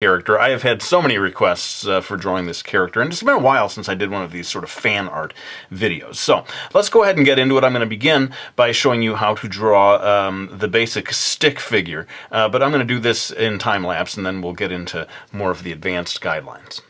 character. I have had so many requests for drawing this character, and it's been a while since I did one of these sort of fan art videos. So let's go ahead and get into it. I'm going to begin by showing you how to draw the basic stick figure, but I'm going to do this in time-lapse, and then we'll get into more of the advanced guidelines.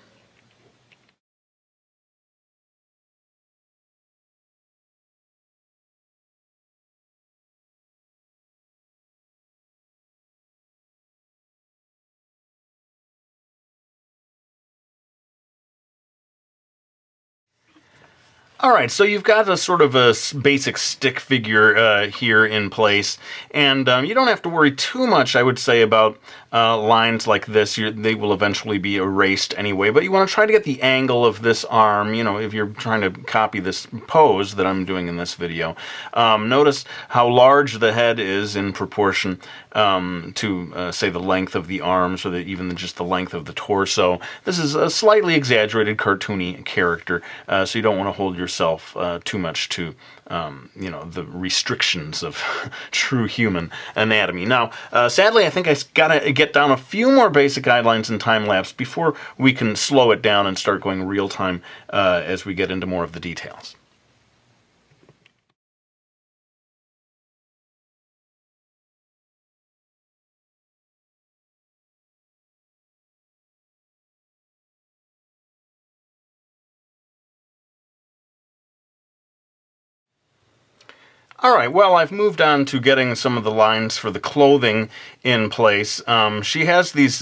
Alright, so you've got a sort of a basic stick figure here in place, and you don't have to worry too much, I would say, about lines like this. They will eventually be erased anyway, but you want to try to get the angle of this arm, you know, if you're trying to copy this pose that I'm doing in this video. Notice how large the head is in proportion to, say, the length of the arms, or even just the length of the torso. This is a slightly exaggerated cartoony character, so you don't want to hold yourself too much to you know, the restrictions of true human anatomy. Now, sadly, I think I gotta get down a few more basic guidelines in time-lapse before we can slow it down and start going real-time as we get into more of the details. Alright, well, I've moved on to getting some of the lines for the clothing in place. She has these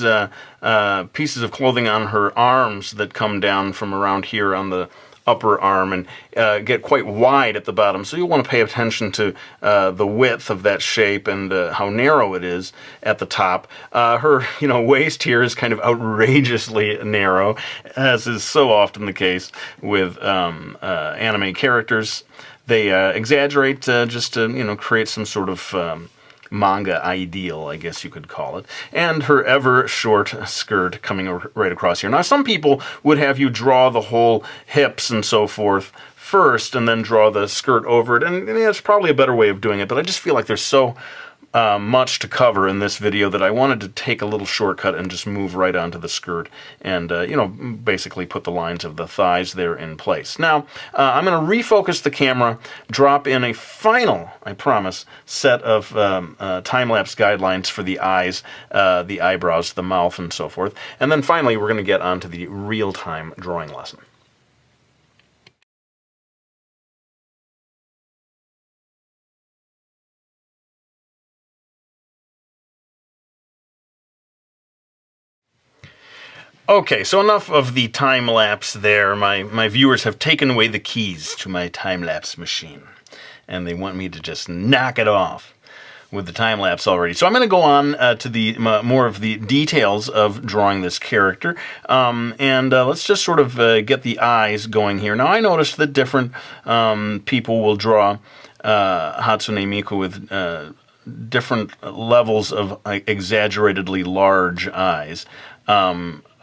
pieces of clothing on her arms that come down from around here on the upper arm and get quite wide at the bottom, so you'll want to pay attention to the width of that shape and how narrow it is at the top. Her, you know, waist here is kind of outrageously narrow, as is so often the case with anime characters. They exaggerate just to, you know, create some sort of manga ideal, I guess you could call it. And her ever short skirt coming right across here. Now, some people would have you draw the whole hips and so forth first and then draw the skirt over it, and it's probably a better way of doing it, but I just feel like there's so much to cover in this video that I wanted to take a little shortcut and just move right onto the skirt and, you know, basically put the lines of the thighs there in place. Now, I'm going to refocus the camera, drop in a final, I promise, set of time-lapse guidelines for the eyes, the eyebrows, the mouth, and so forth. And then finally, we're going to get onto the real-time drawing lesson. Okay, so enough of the time-lapse there. My viewers have taken away the keys to my time-lapse machine, and they want me to just knock it off with the time-lapse already. So I'm going to go on to the more of the details of drawing this character, and let's just sort of get the eyes going here. Now, I noticed that different people will draw Hatsune Miku with different levels of exaggeratedly large eyes.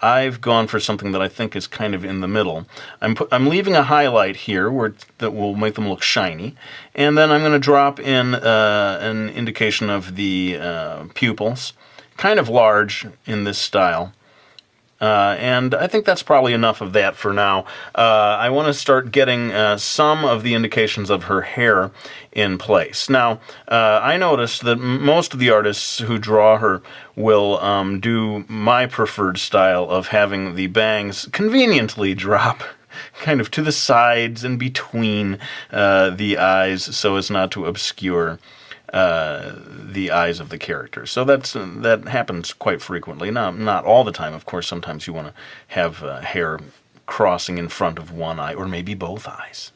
I've gone for something that I think is kind of in the middle. I'm leaving a highlight here that will make them look shiny, and then I'm going to drop in an indication of the pupils, kind of large in this style. And I think that's probably enough of that for now. I want to start getting some of the indications of her hair in place. Now, I noticed that most of the artists who draw her will do my preferred style of having the bangs conveniently drop kind of to the sides and between the eyes so as not to obscure the eyes of the character. So that happens quite frequently. Not all the time, of course. Sometimes you want to have hair crossing in front of one eye, or maybe both eyes.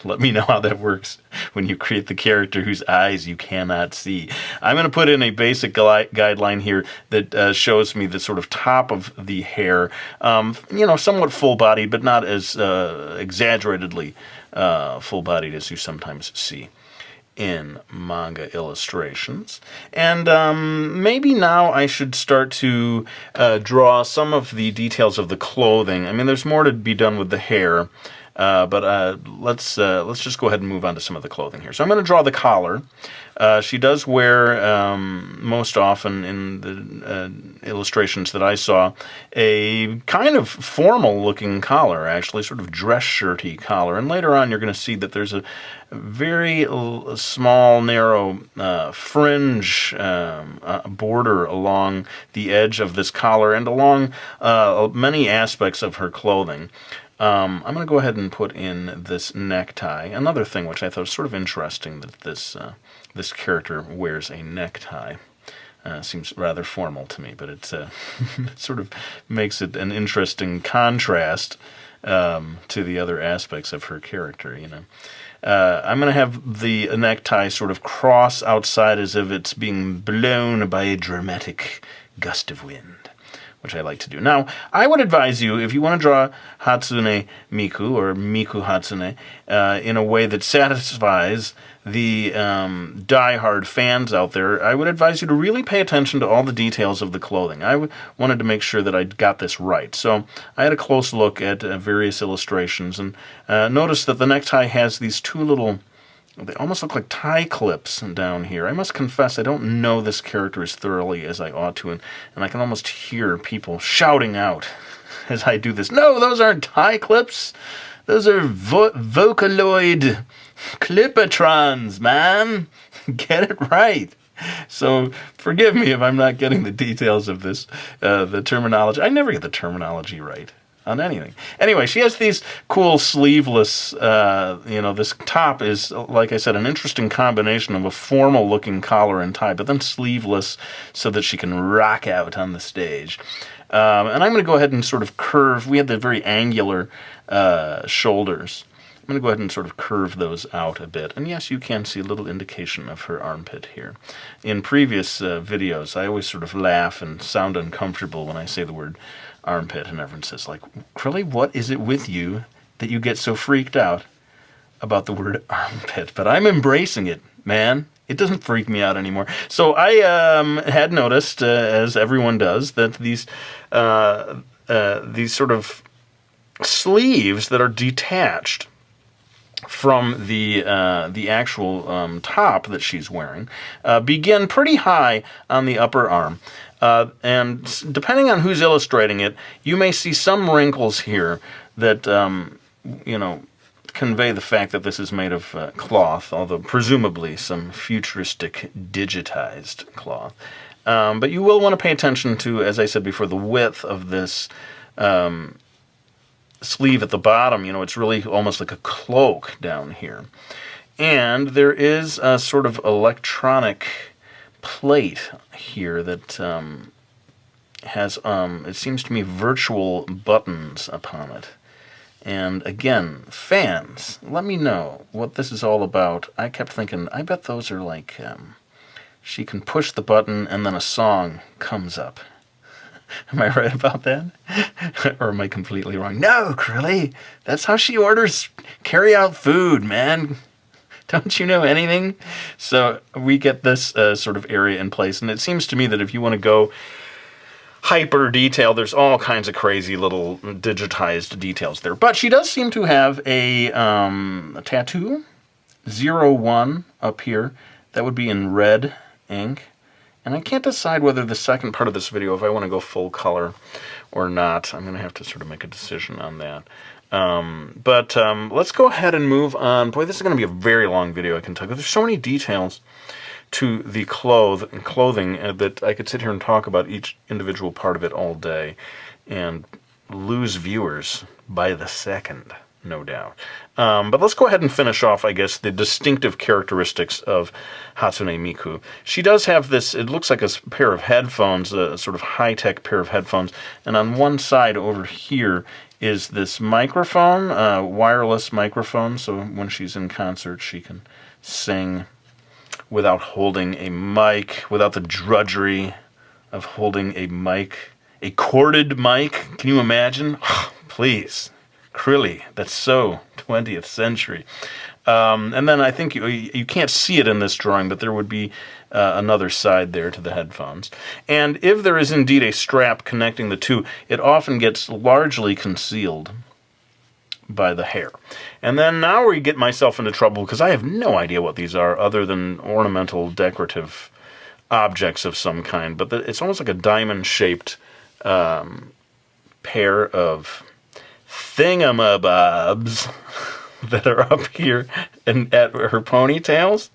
Let me know how that works when you create the character whose eyes you cannot see. I'm going to put in a basic guideline here that shows me the sort of top of the hair, you know, somewhat full-bodied, but not as exaggeratedly full-bodied as you sometimes see in manga illustrations. And maybe now I should start to draw some of the details of the clothing. I mean, there's more to be done with the hair, But let's just go ahead and move on to some of the clothing here. So I'm going to draw the collar. She does wear, most often in the illustrations that I saw, a kind of formal-looking collar, actually, sort of dress shirty collar. And later on, you're going to see that there's a very small, narrow fringe border along the edge of this collar and along many aspects of her clothing. I'm going to go ahead and put in this necktie. Another thing which I thought was sort of interesting, that this character wears a necktie. Seems rather formal to me, but it sort of makes it an interesting contrast to the other aspects of her character, you know. I'm going to have the necktie sort of cross outside as if it's being blown by a dramatic gust of wind, which I like to do. Now, I would advise you, if you want to draw Hatsune Miku, or Miku Hatsune, in a way that satisfies the die-hard fans out there, I would advise you to really pay attention to all the details of the clothing. I wanted to make sure that I got this right. So I had a close look at various illustrations, and noticed that the necktie has these two little, they almost look like tie clips down here. I must confess, I don't know this character as thoroughly as I ought to, and I can almost hear people shouting out as I do this. No, those aren't tie clips. Those are Vocaloid Clipatrons, man. Get it right. So forgive me if I'm not getting the details of this, the terminology. I never get the terminology right on anything. Anyway, she has these cool sleeveless, this top is, like I said, an interesting combination of a formal-looking collar and tie, but then sleeveless so that she can rock out on the stage. And I'm going to go ahead and sort of curve. We had the very angular shoulders. I'm going to go ahead and sort of curve those out a bit. And yes, you can see a little indication of her armpit here. In previous videos, I always sort of laugh and sound uncomfortable when I say the word armpit, and everyone says, like, Crilly, what is it with you that you get so freaked out about the word armpit? But I'm embracing it, man. It doesn't freak me out anymore. So I had noticed, as everyone does, that these sort of sleeves that are detached from the actual top that she's wearing begin pretty high on the upper arm. And depending on who's illustrating it, you may see some wrinkles here that, convey the fact that this is made of cloth, although presumably some futuristic digitized cloth. But you will want to pay attention to, as I said before, the width of this sleeve at the bottom. You know, it's really almost like a cloak down here. And there is a sort of electronic plate here that has, it seems to me, virtual buttons upon it. And again, fans, let me know what this is all about. I kept thinking, I bet those are like, she can push the button and then a song comes up. Am I right about that? Or am I completely wrong? No, Crilly, that's how she orders carry-out food, man. Don't you know anything? So we get this sort of area in place, and it seems to me that if you want to go hyper detail, there's all kinds of crazy little digitized details there. But she does seem to have a tattoo, 01 up here. That would be in red ink. And I can't decide whether the second part of this video, if I want to go full color or not. I'm going to have to sort of make a decision on that. But let's go ahead and move on. Boy, this is going to be a very long video, I can tell you. There's so many details to the clothing that I could sit here and talk about each individual part of it all day and lose viewers by the second, no doubt. But let's go ahead and finish off, I guess, the distinctive characteristics of Hatsune Miku. She does have this, it looks like a pair of headphones, a sort of high-tech pair of headphones, and on one side over here is this microphone, wireless microphone, so when she's in concert she can sing without holding a mic, without the drudgery of holding a mic, a corded mic. Can you imagine? Please. Crilly, that's so 20th century. And then I think you can't see it in this drawing, but there would be another side there to the headphones. And if there is indeed a strap connecting the two, it often gets largely concealed by the hair. And then now we get myself into trouble because I have no idea what these are other than ornamental decorative objects of some kind. But it's almost like a diamond-shaped pair of thingamabobs that are up here and at her ponytails.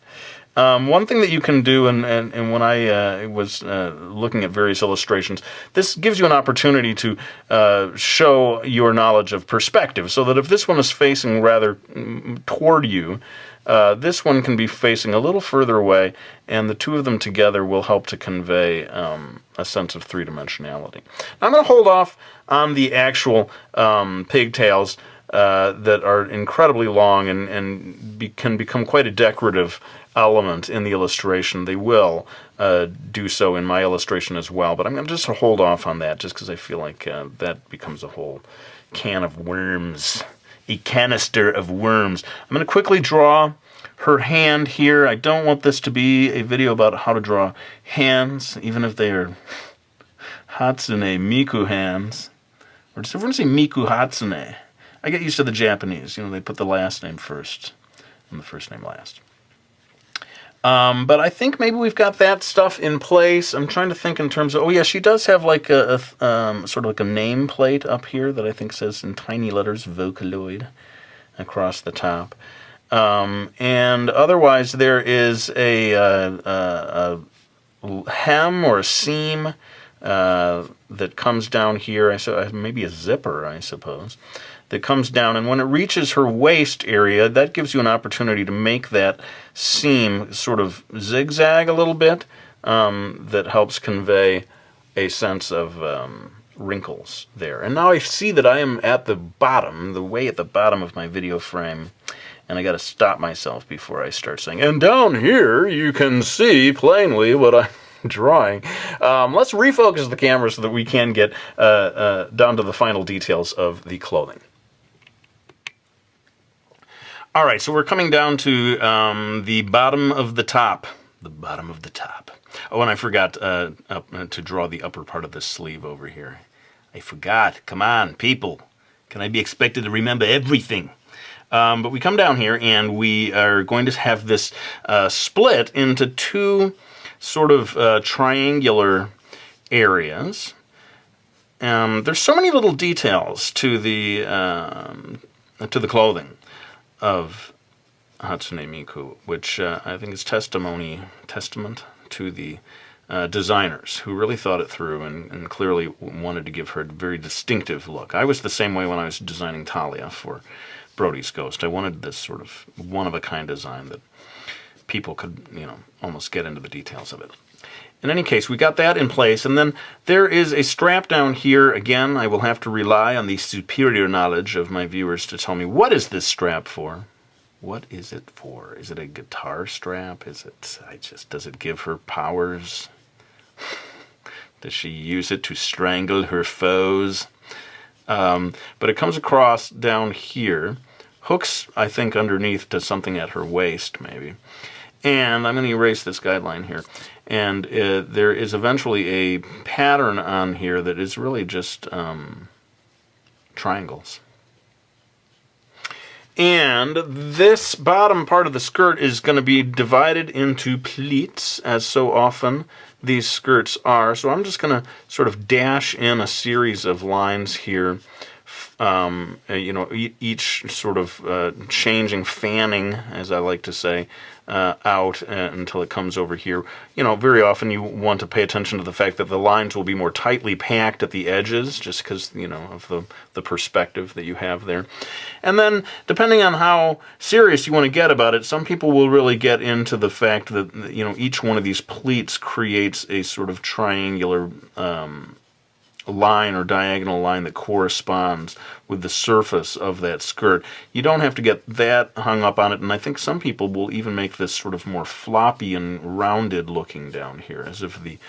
One thing that you can do, and when I was looking at various illustrations, this gives you an opportunity to show your knowledge of perspective, so that if this one is facing rather toward you, this one can be facing a little further away, and the two of them together will help to convey a sense of three-dimensionality. Now, I'm going to hold off on the actual pigtails that are incredibly long and can become quite a decorative element in the illustration. They will do so in my illustration as well, but I'm going to just hold off on that just because I feel like that becomes a whole can of worms, a canister of worms. I'm going to quickly draw her hand here. I don't want this to be a video about how to draw hands, even if they are Hatsune Miku hands. Or does everyone say Miku Hatsune? I get used to the Japanese. You know, they put the last name first and the first name last. But I think maybe we've got that stuff in place. I'm trying to think in terms of, oh yeah, she does have like a sort of like a nameplate up here that I think says in tiny letters Vocaloid across the top. And otherwise there is a hem or a seam that comes down here, maybe a zipper, I suppose, that comes down, and when it reaches her waist area, that gives you an opportunity to make that seam sort of zigzag a little bit. That helps convey a sense of wrinkles there. And now I see that I am at the bottom, way at the bottom of my video frame, and I got to stop myself before I start saying, and down here you can see plainly what I'm drawing. Let's refocus the camera so that we can get down to the final details of the clothing. All right, so we're coming down to the bottom of the top. The bottom of the top. Oh, and I forgot to draw the upper part of the sleeve over here. I forgot. Come on, people. Can I be expected to remember everything? But we come down here, and we are going to have this split into two sort of triangular areas. There's so many little details to the clothing of Hatsune Miku, which I think is testament to the designers who really thought it through and clearly wanted to give her a very distinctive look. I was the same way when I was designing Talia for Brody's Ghost. I wanted this sort of one-of-a-kind design that people could, almost get into the details of it. In any case, we got that in place, and then there is a strap down here. Again, I will have to rely on the superior knowledge of my viewers to tell me, what is this strap for? What is it for? Is it a guitar strap? Does it give her powers? Does she use it to strangle her foes? But it comes across down here, hooks, I think, underneath to something at her waist, maybe. And I'm going to erase this guideline here. And there is eventually a pattern on here that is really just triangles. And this bottom part of the skirt is going to be divided into pleats, as so often these skirts are. So I'm just going to sort of dash in a series of lines here. Each sort of changing, fanning, as I like to say, out until it comes over here. Very often you want to pay attention to the fact that the lines will be more tightly packed at the edges, just because, of the perspective that you have there. And then, depending on how serious you want to get about it, some people will really get into the fact that, each one of these pleats creates a sort of triangular line or diagonal line that corresponds with the surface of that skirt. You don't have to get that hung up on it, and I think some people will even make this sort of more floppy and rounded looking down here, as if the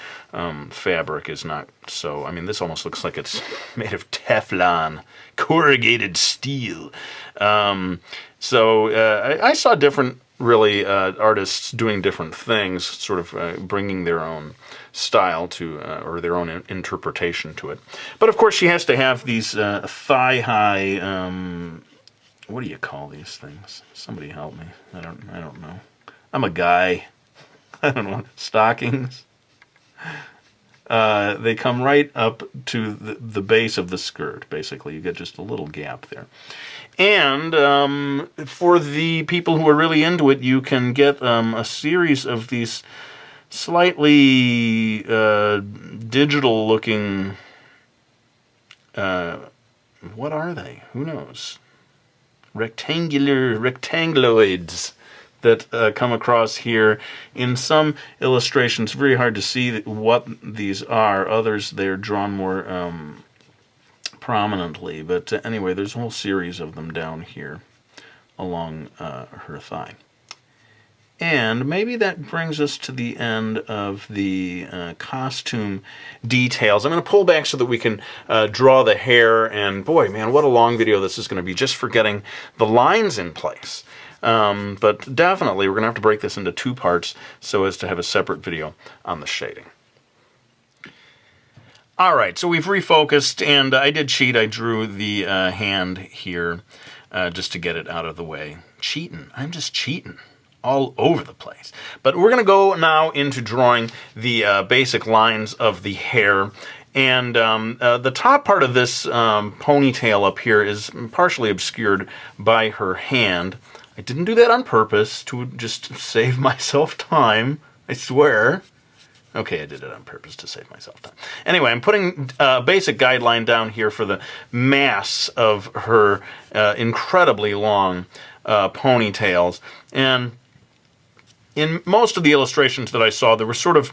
fabric is not so. I mean, this almost looks like it's made of Teflon, corrugated steel. So I saw different, really, artists doing different things, sort of bringing their own style to, or their own interpretation to it. But of course she has to have these thigh-high what do you call these things? Somebody help me. I don't know. I'm a guy. I don't know. Stockings. They come right up to the base of the skirt, basically. You get just a little gap there. And for the people who are really into it, you can get a series of these slightly digital-looking... what are they? Who knows? Rectanguloids that come across here. In some illustrations, very hard to see what these are. Others, they're drawn more prominently. But anyway, there's a whole series of them down here along her thigh. And maybe that brings us to the end of the costume details. I'm going to pull back so that we can draw the hair. And boy, man, what a long video this is going to be just for getting the lines in place. But definitely, we're going to have to break this into 2 parts so as to have a separate video on the shading. All right, so we've refocused, and I did cheat. I drew the hand here just to get it out of the way. Cheating. I'm just cheating all over the place. But we're going to go now into drawing the basic lines of the hair. And the top part of this ponytail up here is partially obscured by her hand. I didn't do that on purpose to just save myself time, I swear. Okay, I did it on purpose to save myself time. Anyway, I'm putting a basic guideline down here for the mass of her incredibly long ponytails. And in most of the illustrations that I saw, there was sort of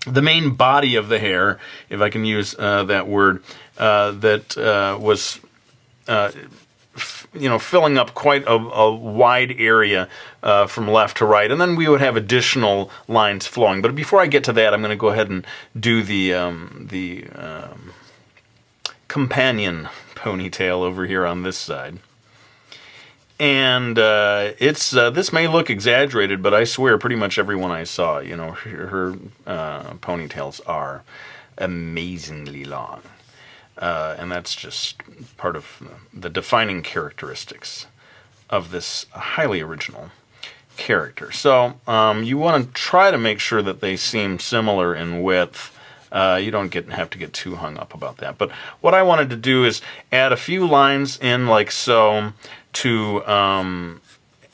the main body of the hair, if I can use that word, that was... filling up quite a wide area from left to right, and then we would have additional lines flowing. But before I get to that, I'm going to go ahead and do the companion ponytail over here on this side. And this may look exaggerated, but I swear pretty much everyone I saw, her ponytails are amazingly long. And that's just part of the defining characteristics of this highly original character. So you want to try to make sure that they seem similar in width. You don't have to get too hung up about that. But what I wanted to do is add a few lines in like so to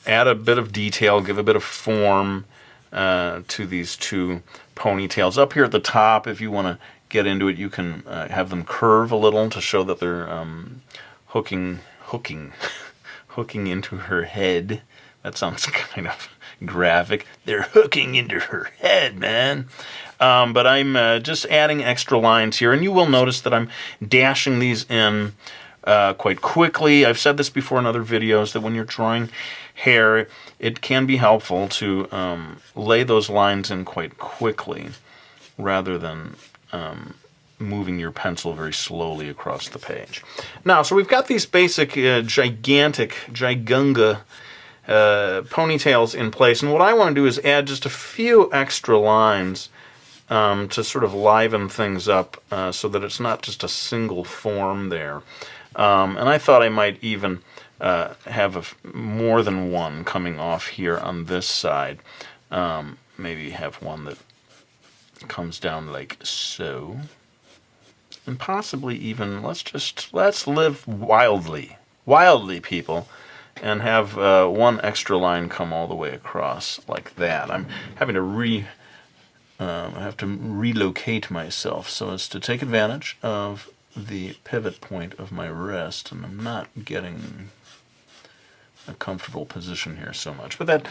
add a bit of detail, give a bit of form to these 2 ponytails. Up here at the top, if you want to get into it, you can have them curve a little to show that they're hooking into her head. That sounds kind of graphic. They're hooking into her head, man. But I'm just adding extra lines here, and you will notice that I'm dashing these in quite quickly. I've said this before in other videos, that when you're drawing hair, it can be helpful to lay those lines in quite quickly rather than moving your pencil very slowly across the page. Now, so we've got these basic gigunga ponytails in place, and what I want to do is add just a few extra lines to sort of liven things up so that it's not just a single form there. And I thought I might even have more than one coming off here on this side. Maybe have one that comes down like so, and possibly even let's live wildly, people, and have one extra line come all the way across like that. I'm having to I have to relocate myself so as to take advantage of the pivot point of my wrist, and I'm not getting a comfortable position here so much. But that,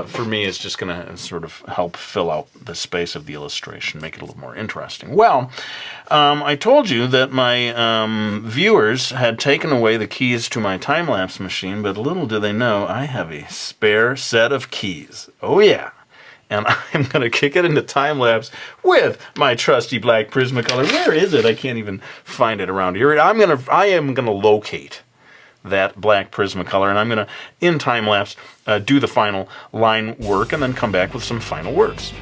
for me, is just going to sort of help fill out the space of the illustration, make it a little more interesting. Well, I told you that my viewers had taken away the keys to my time-lapse machine, but little do they know I have a spare set of keys. Oh, yeah. And I'm going to kick it into time-lapse with my trusty black Prismacolor. Where is it? I can't even find it around here. I am going to locate that black Prismacolor, and I'm going to, in time-lapse, do the final line work and then come back with some final words.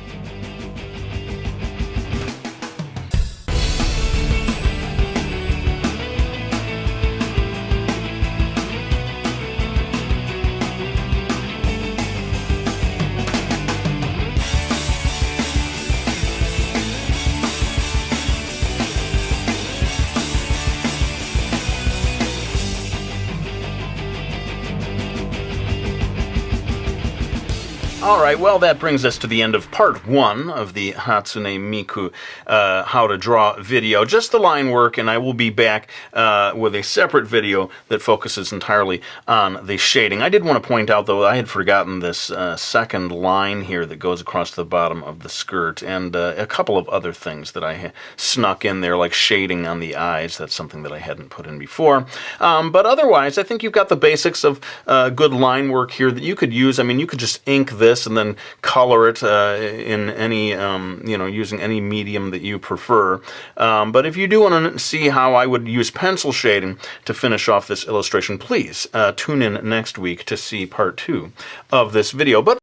Alright, well that brings us to the end of part 1 of the Hatsune Miku how to draw video. Just the line work, and I will be back with a separate video that focuses entirely on the shading. I did want to point out, though, I had forgotten this second line here that goes across the bottom of the skirt, and a couple of other things that I snuck in there, like shading on the eyes. That's something that I hadn't put in before. But otherwise, I think you've got the basics of good line work here that you could use. I mean, you could just ink this and then color it in any, using any medium that you prefer. But if you do want to see how I would use pencil shading to finish off this illustration, please tune in next week to see part 2 of this video. But